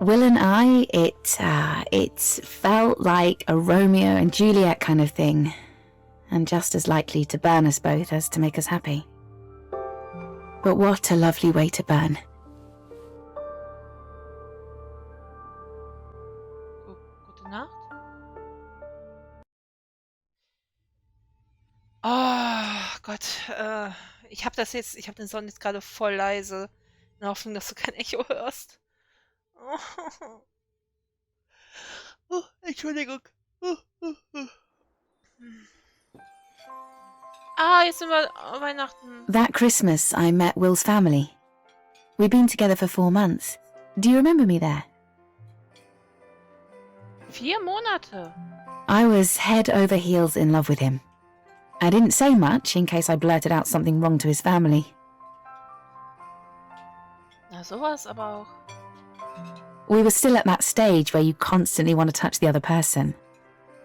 Will and I, it felt like a Romeo and Juliet kind of thing, and just as likely to burn us both as to make us happy. But what a lovely way to burn. Gute Nacht. Oh Gott, ich habe den Sound jetzt gerade voll leise, in der Hoffnung, dass du kein Echo hörst. Oh, Entschuldigung. Jetzt sind wir Weihnachten. That Christmas, I met Will's family. We'd been together for 4 months. Do you remember me there? 4 Monate. I was head over heels in love with him. I didn't say much in case I blurted out something wrong to his family. Na, sowas aber auch. We were still at that stage where you constantly want to touch the other person.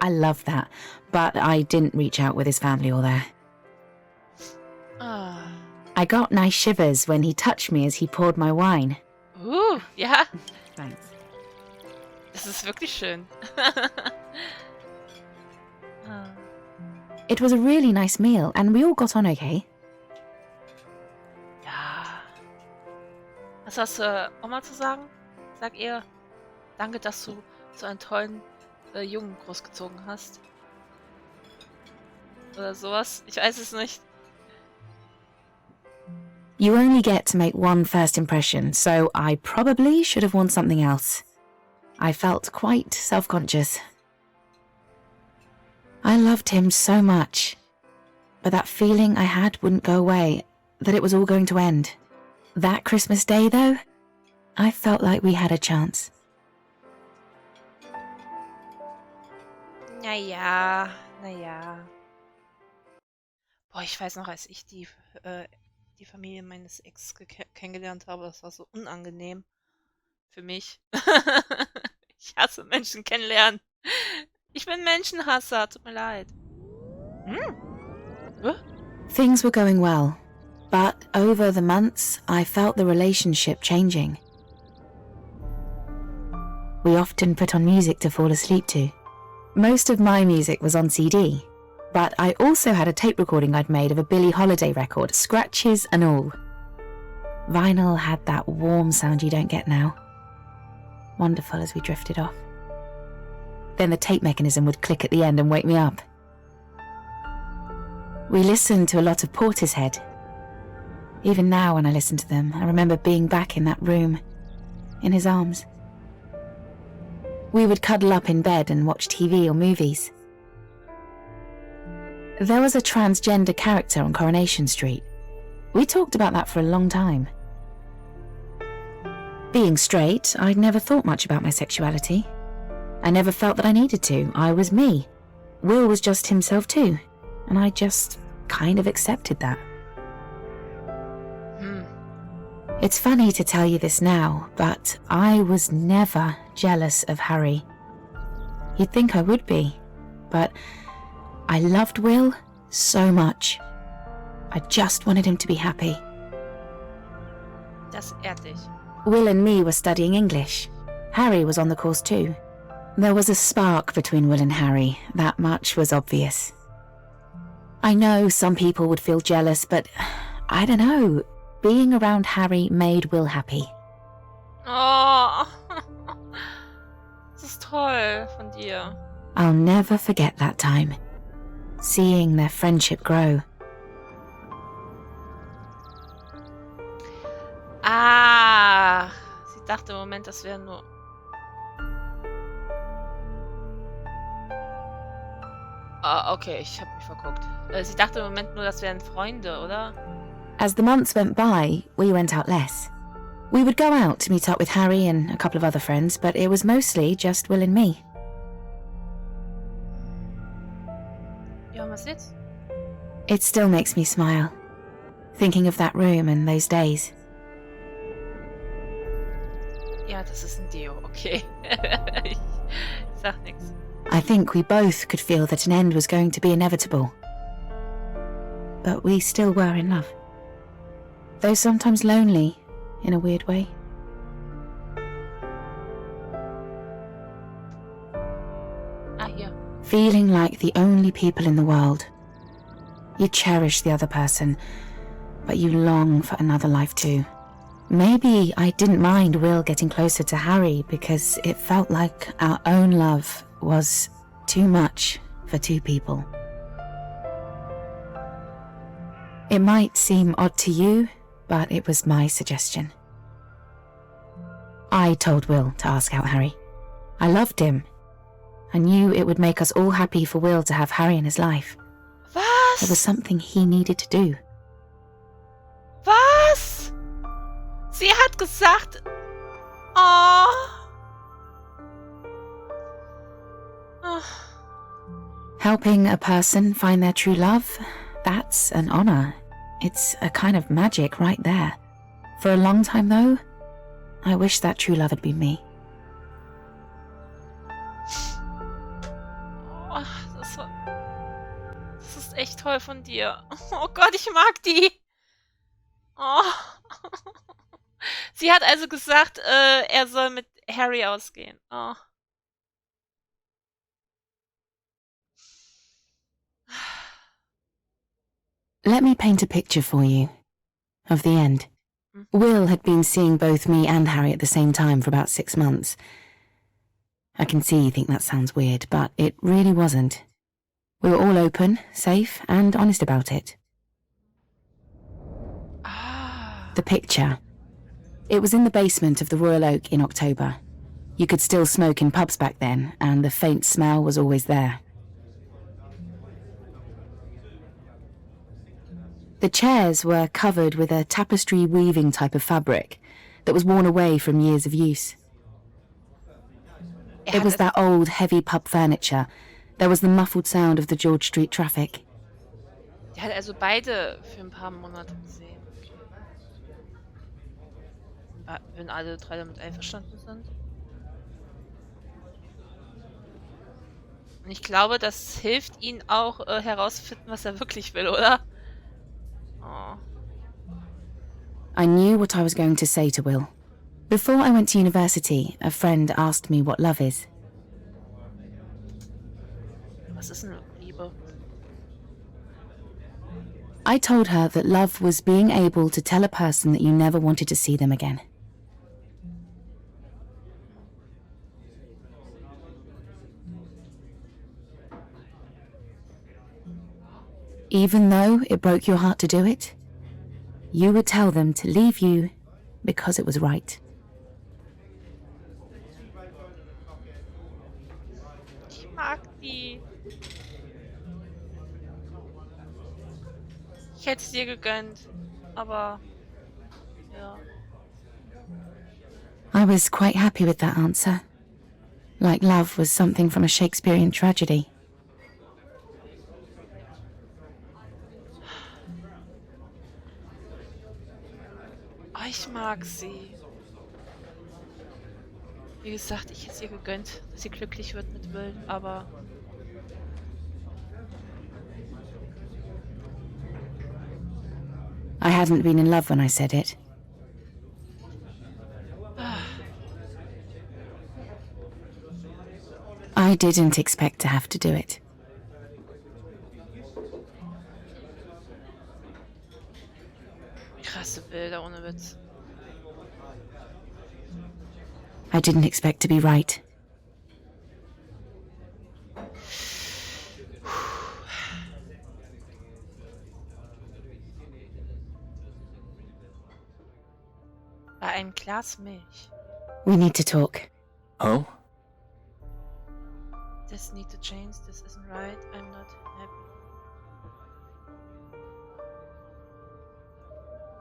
I love that, but I didn't reach out with his family or there. I got nice shivers when he touched me as he poured my wine. Ja. Thanks. Das ist wirklich schön. It was a really nice meal and we all got on okay. Ja. Was hast du Oma zu sagen? Sag ihr, danke, dass du so einen tollen Jungen großgezogen hast. Oder sowas. Ich weiß es nicht. You only get to make one first impression, so I probably should have worn something else. I felt quite self-conscious. I loved him so much, but that feeling I had wouldn't go away, that it was all going to end. That Christmas day, though, I felt like we had a chance. Naja. Boah, ich weiß noch, als ich die Familie meines Ex kennengelernt habe, das war so unangenehm für mich. Ich hasse Menschen kennenlernen. Ich bin Menschenhasser, tut mir leid. Things were going well, but over the months, I felt the relationship changing. We often put on music to fall asleep to. Most of my music was on CD, but I also had a tape recording I'd made of a Billie Holiday record, scratches and all. Vinyl had that warm sound you don't get now. Wonderful as we drifted off. Then the tape mechanism would click at the end and wake me up. We listened to a lot of Portishead. Even now when I listen to them, I remember being back in that room, in his arms. We would cuddle up in bed and watch TV or movies. There was a transgender character on Coronation Street. We talked about that for a long time. Being straight, I'd never thought much about my sexuality. I never felt that I needed to. I was me. Will was just himself too, and I just kind of accepted that. It's funny to tell you this now, but I was never jealous of Harry. You'd think I would be, but I loved Will so much. I just wanted him to be happy. Das ehrt dich. Will and me were studying English. Harry was on the course too. There was a spark between Will and Harry, that much was obvious. I know some people would feel jealous, but I don't know. Being around Harry made Will happy. Oh, das ist toll von dir. I'll never forget that time. Seeing their friendship grow. Sie dachte im Moment, das wären nur... Okay, ich habe mich verguckt. Sie dachte im Moment nur, das wären Freunde, oder? As the months went by, we went out less. We would go out to meet up with Harry and a couple of other friends, but it was mostly just Will and me. Ja, was jetzt? It still makes me smile, thinking of that room and those days. Ja, das ist ein Deo, okay. Ich sag nichts. I think we both could feel that an end was going to be inevitable. But we still were in love. Though sometimes lonely, in a weird way. feeling like the only people in the world. You cherish the other person, but you long for another life too. Maybe I didn't mind Will getting closer to Harry because it felt like our own love was too much for two people. It might seem odd to you, but it was my suggestion. I told Will to ask out Harry. I loved him. I knew it would make us all happy for Will to have Harry in his life. Was? It was something he needed to do. Was? Sie hat gesagt... Oh. Oh. Helping a person find their true love, that's an honor. It's a kind of magic right there. For a long time though, I wish that true love had been me. Oh, das ist echt toll von dir. Oh Gott, ich mag die. Oh. Sie hat also gesagt, er soll mit Harry ausgehen. Oh. Let me paint a picture for you of the end. Will had been seeing both me and Harry at the same time for about 6 months. I can see you think that sounds weird, but it really wasn't. We were all open, safe, and honest about it. The picture. It was in the basement of the Royal Oak in October. You could still smoke in pubs back then, and the faint smell was always there. The chairs were covered with a tapestry weaving type of fabric that was worn away from years of use. It was that old, heavy pub furniture. There was the muffled sound of the George Street traffic. Der hat also beide für ein paar Monate gesehen. Wenn alle drei damit einverstanden sind. Und ich glaube, das hilft ihnen auch herauszufinden, was er wirklich will, oder? Oh. I knew what I was going to say to Will. Before I went to university, a friend asked me what love is. Was ist denn Liebe? I told her that love was being able to tell a person that you never wanted to see them again. Even though it broke your heart to do it, you would tell them to leave you because it was right. Ich mag die. Ich hätte es dir gegönnt, aber ja. I was quite happy with that answer. Like love was something from a Shakespearean tragedy. Oh, ich mag sie. Wie gesagt, ich hätte es ihr gegönnt, dass sie glücklich wird mit Will, aber... I hadn't been in love when I said it. I didn't expect to have to do it. Krasse Bilder, ohne Witz. I didn't expect to be right. Bei einem Glas Milch. We need to talk. Oh? This need to change, this isn't right, I'm not happy.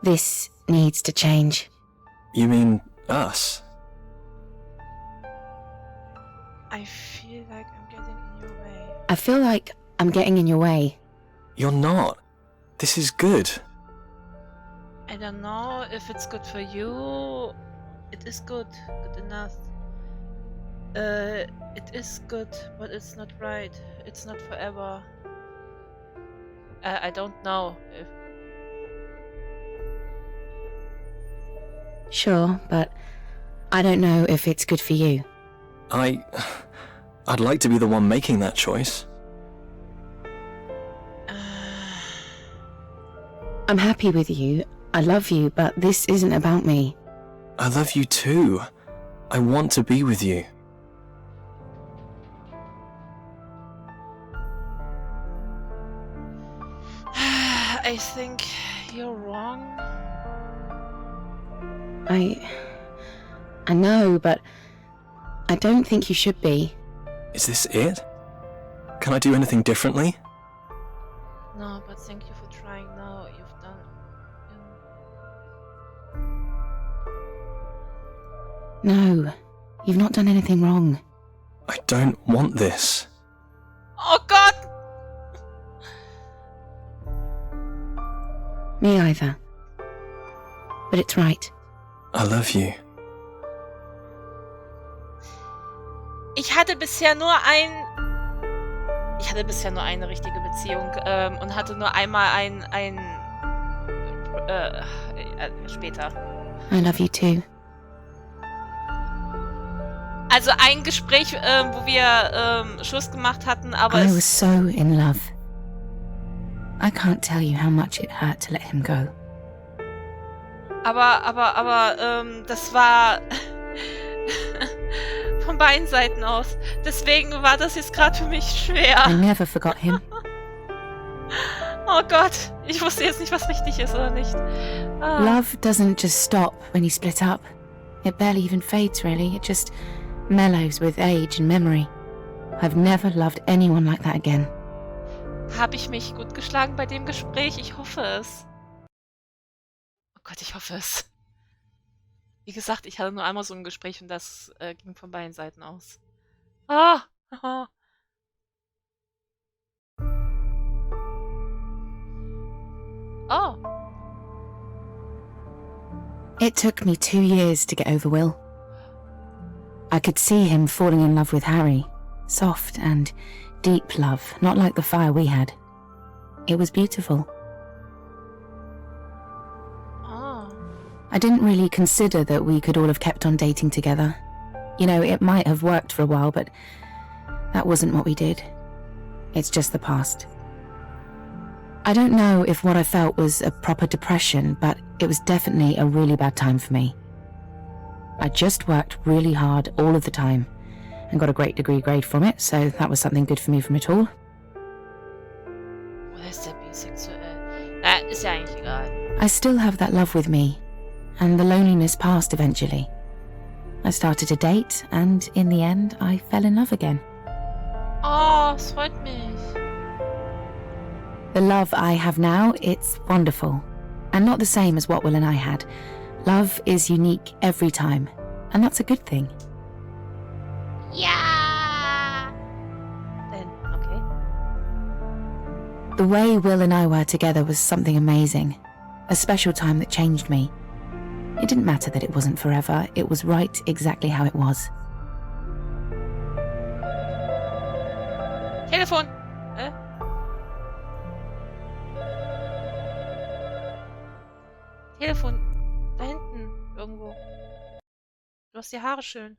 This needs to change. You mean us? I feel like I'm getting in your way. I feel like I'm getting in your way. You're not. This is good. I don't know if it's good for you. It is good enough. It is good, but it's not right. It's not forever. I don't know if... Sure, but I don't know if it's good for you. I'd like to be the one making that choice. I'm happy with you. I love you, but this isn't about me. I love you too. I want to be with you. I think you're wrong. I know, but I don't think you should be. Is this it? Can I do anything differently? No, but thank you for trying now. You've done... No, you've not done anything wrong. I don't want this. Oh God! Me either. But it's right. I love you. Ich hatte bisher nur eine richtige Beziehung und hatte nur einmal später. I love you too. Also ein Gespräch, wo wir Schluss gemacht hatten, aber I es... was so in love. I can't tell you how much it hurt to let him go. Aber das war von beiden Seiten aus. Deswegen war das jetzt gerade für mich schwer. I never forgot him. Oh Gott, ich wusste jetzt nicht, was richtig ist oder nicht. Ah. Love doesn't just stop when you split up. It barely even fades, really. It just mellows with age and memory. I've never loved anyone like that again. Habe ich mich gut geschlagen bei dem Gespräch? Ich hoffe es. Oh Gott, ich hoffe es. Wie gesagt, ich hatte nur einmal so ein Gespräch und das ging von beiden Seiten aus. Ah! Ah. Oh. It took me 2 years to get over Will. I could see him falling in love with Harry. Soft and deep love, not like the fire we had. It was beautiful. Oh. I didn't really consider that we could all have kept on dating together. You know, it might have worked for a while, but that wasn't what we did. It's just the past. I don't know if what I felt was a proper depression, but it was definitely a really bad time for me. I just worked really hard all of the time and got a great degree grade from it, so that was something good for me from it all. Oder ist der bisexuell? Na, ist ja eigentlich egal. I still have that love with me, and the loneliness passed eventually. I started to date, and in the end, I fell in love again. Oh, es freut mich. The love I have now, it's wonderful, and not the same as what Will and I had. Love is unique every time, and that's a good thing. Ja! Then, okay. The way Will and I were together was something amazing, a special time that changed me. It didn't matter that it wasn't forever, it was right exactly how it was. Telefon! Telefon. Da hinten. Irgendwo. Du hast die Haare schön.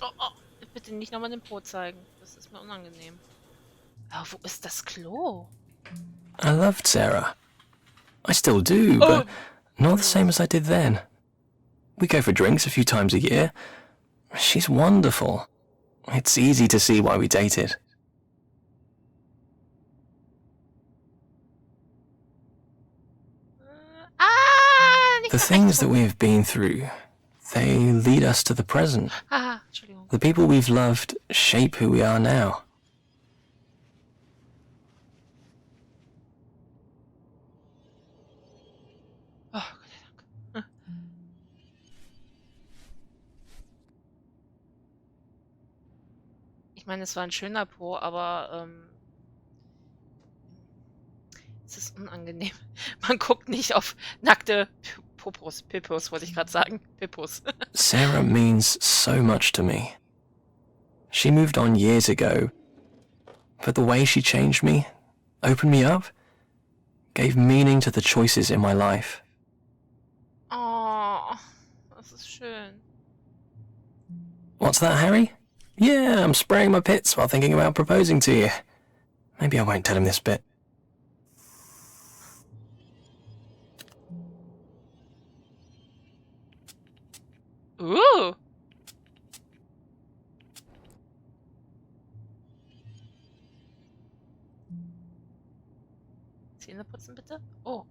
Oh, oh. Bitte nicht nochmal den Po zeigen. Das ist mir unangenehm. Aber wo ist das Klo? I loved Sarah. I still do, but not the same as I did then. We go for drinks a few times a year. She's wonderful. It's easy to see why we dated. Nicht The so things that rechts we have been through, they lead us to the present. rum. Ah, Entschuldigung. The people we've loved shape who we are now. Oh, Gott sei Dank. Ich meine, es war ein schöner Po, aber es ist unangenehm. Man guckt nicht auf nackte Popos. Pippos, wollte ich gerade sagen. Pippos. Sarah means so much to me. She moved on years ago, but the way she changed me, opened me up, gave meaning to the choices in my life. Oh, das ist schön. What's that, Harry? Yeah, I'm spraying my pits while thinking about proposing to you. Maybe I won't tell him this bit. Ooh. Zähne putzen bitte. Oh.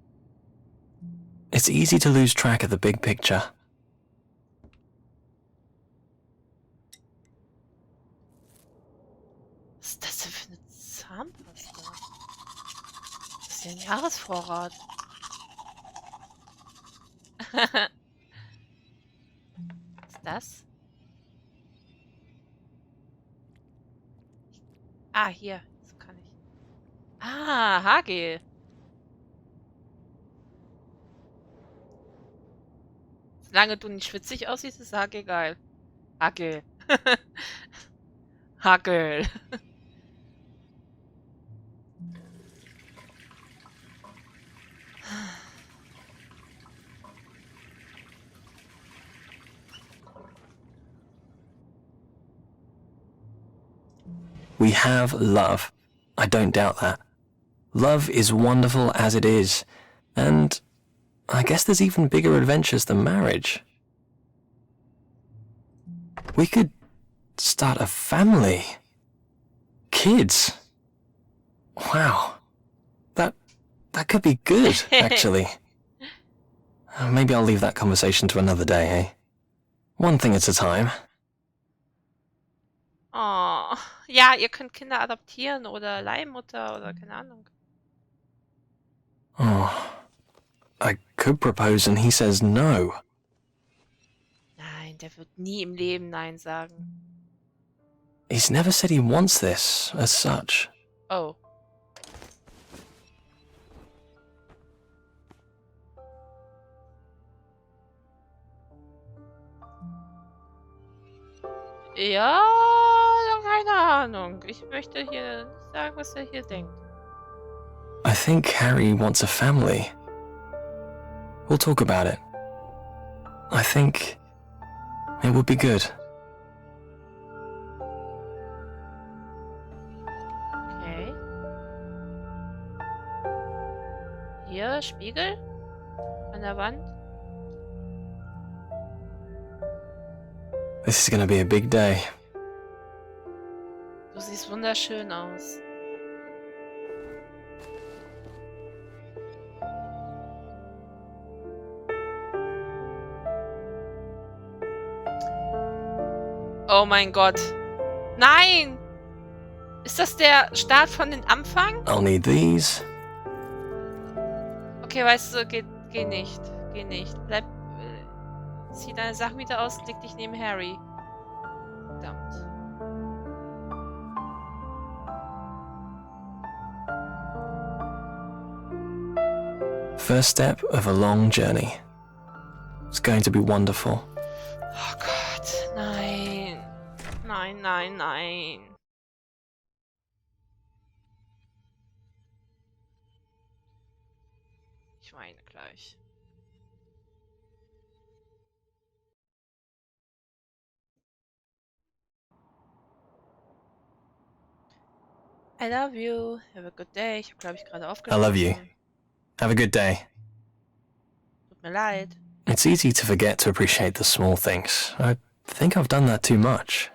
It's easy to lose track of the big picture. Was ist das denn für eine Zahnpasta? Das ist ja ein Jahresvorrat. Was ist das? Ah, hier. Das kann ich. Ah, Haargel. Solange du nicht schwitzig aussiehst, ist Haargel geil. Haargel. Haargel. We have love. I don't doubt that. Love is wonderful as it is. And I guess there's even bigger adventures than marriage. We could start a family. Kids. Wow. That could be good, actually. Maybe I'll leave that conversation to another day, eh? One thing at a time. Oh. Ja, ihr könnt Kinder adoptieren oder Leihmutter oder keine Ahnung. Oh. I could propose and he says no. Nein, der wird nie im Leben Nein sagen. He's never said he wants this, as such. Oh. Ja, keine Ahnung. Ich möchte hier nicht sagen, was er hier denkt. I think Harry wants a family. We'll talk about it. I think it would be good. Okay. Hier, Spiegel an der Wand. This is gonna be a big day. Du siehst wunderschön aus. Oh mein Gott. Nein! Ist das der Start von den Anfang? I'll need these. Okay, weißt du, geh nicht. Geh nicht. Bleib. Zieh deine Sachen wieder aus und leg dich neben Harry. Verdammt. First step of a long journey. It's going to be wonderful. Oh Gott, nein. Nein, nein, nein. Ich weine gleich. I love you. Have a good day. Ich habe, glaube ich, gerade I aufgeschrieben. love you. Have a good day. Tut mir leid. It's easy to forget to appreciate the small things. I think I've done that too much.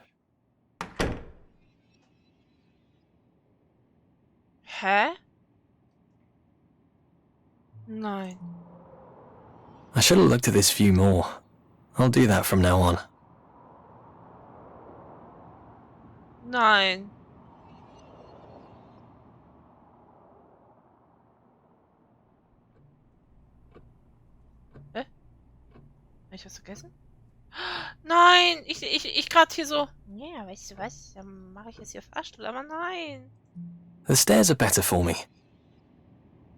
Hä? Nein. I should have looked at this view more. I'll do that from now on. Nein. Hä? Hab ich was vergessen? Nein! Ich gerade hier so. Ja, weißt du was? Dann mache ich jetzt hier Fahrstuhl, aber nein. The stairs are better for me.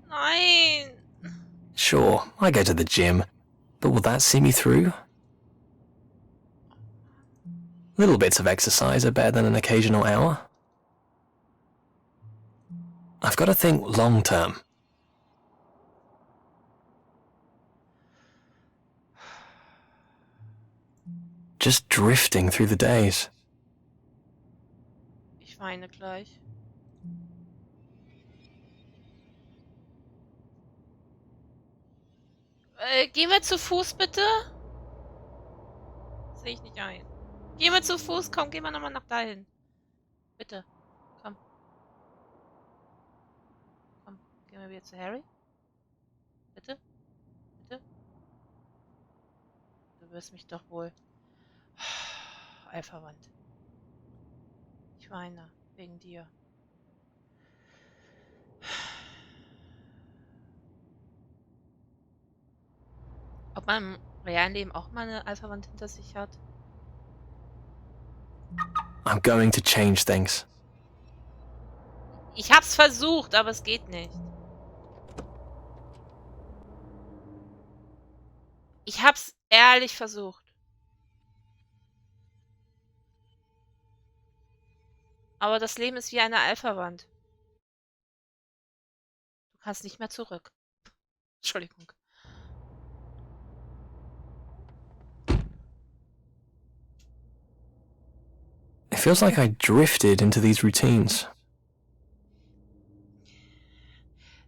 Nein! Sure, I go to the gym, but will that see me through? Little bits of exercise are better than an occasional hour. I've got to think long term. Just drifting through the days. Ich weine gleich. Gehen wir zu Fuß, bitte? Sehe ich nicht ein. Gehen wir zu Fuß, komm, gehen wir nochmal nach dahin. Bitte, komm. Komm, gehen wir wieder zu Harry? Bitte? Bitte? Du wirst mich doch wohl... Eiferwand. Ich weine wegen dir. Ob man im realen Leben auch mal eine Eiferwand hinter sich hat? I'm going to change things. Ich hab's versucht, aber es geht nicht. Ich hab's ehrlich versucht. Aber das Leben ist wie eine Eiferwand. Du kannst nicht mehr zurück. Entschuldigung. It feels like I drifted into these routines.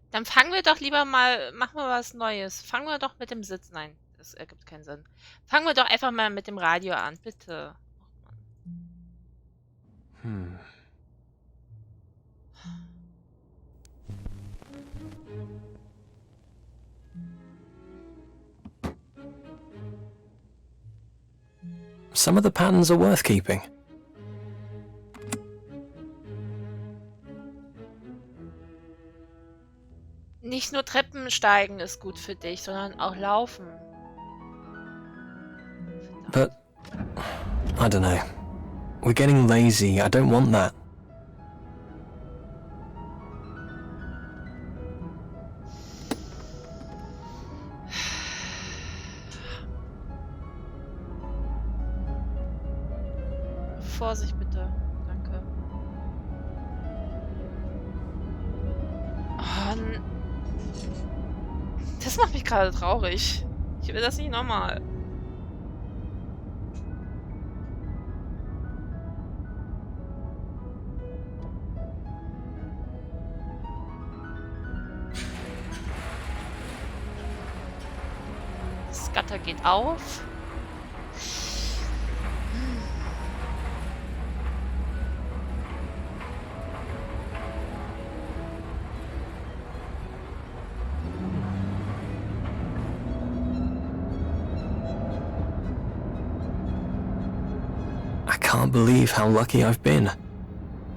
Dann fangen wir doch lieber mal, machen wir was Neues. Fangen wir doch mit dem Sitz. Nein, das ergibt keinen Sinn. Fangen wir doch einfach mal mit dem Radio an, bitte. Some of the patterns are worth keeping. Nicht nur Treppensteigen ist gut für dich, sondern auch Laufen. But, I don't know. We're getting lazy. I don't want that. Vorsicht bitte. Danke. Oh, das macht mich gerade traurig. Ich will das nicht nochmal. Das Gatter geht auf. I can't believe how lucky I've been.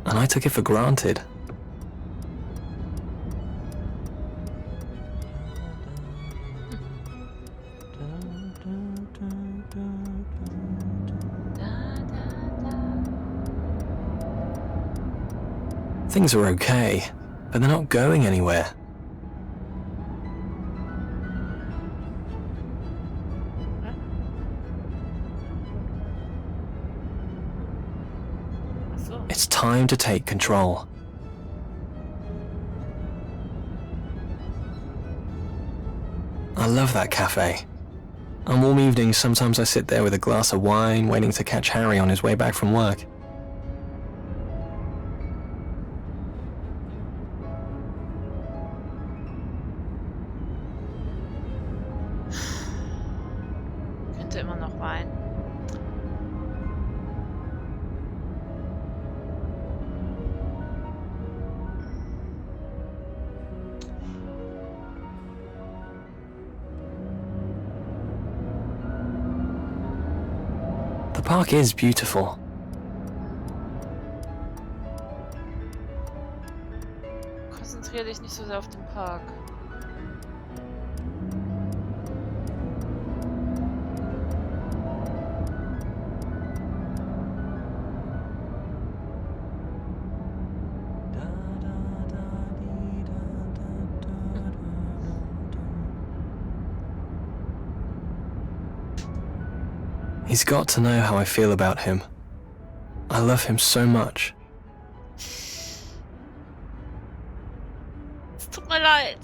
And I took it for granted. Things are okay, but they're not going anywhere. It's time to take control. I love that cafe. On warm evenings, sometimes I sit there with a glass of wine, waiting to catch Harry on his way back from work. Könnte immer noch weinen. The park is beautiful. Konzentriere dich nicht so sehr auf den Park. He's got to know how I feel about him. I love him so much. Es tut mir leid.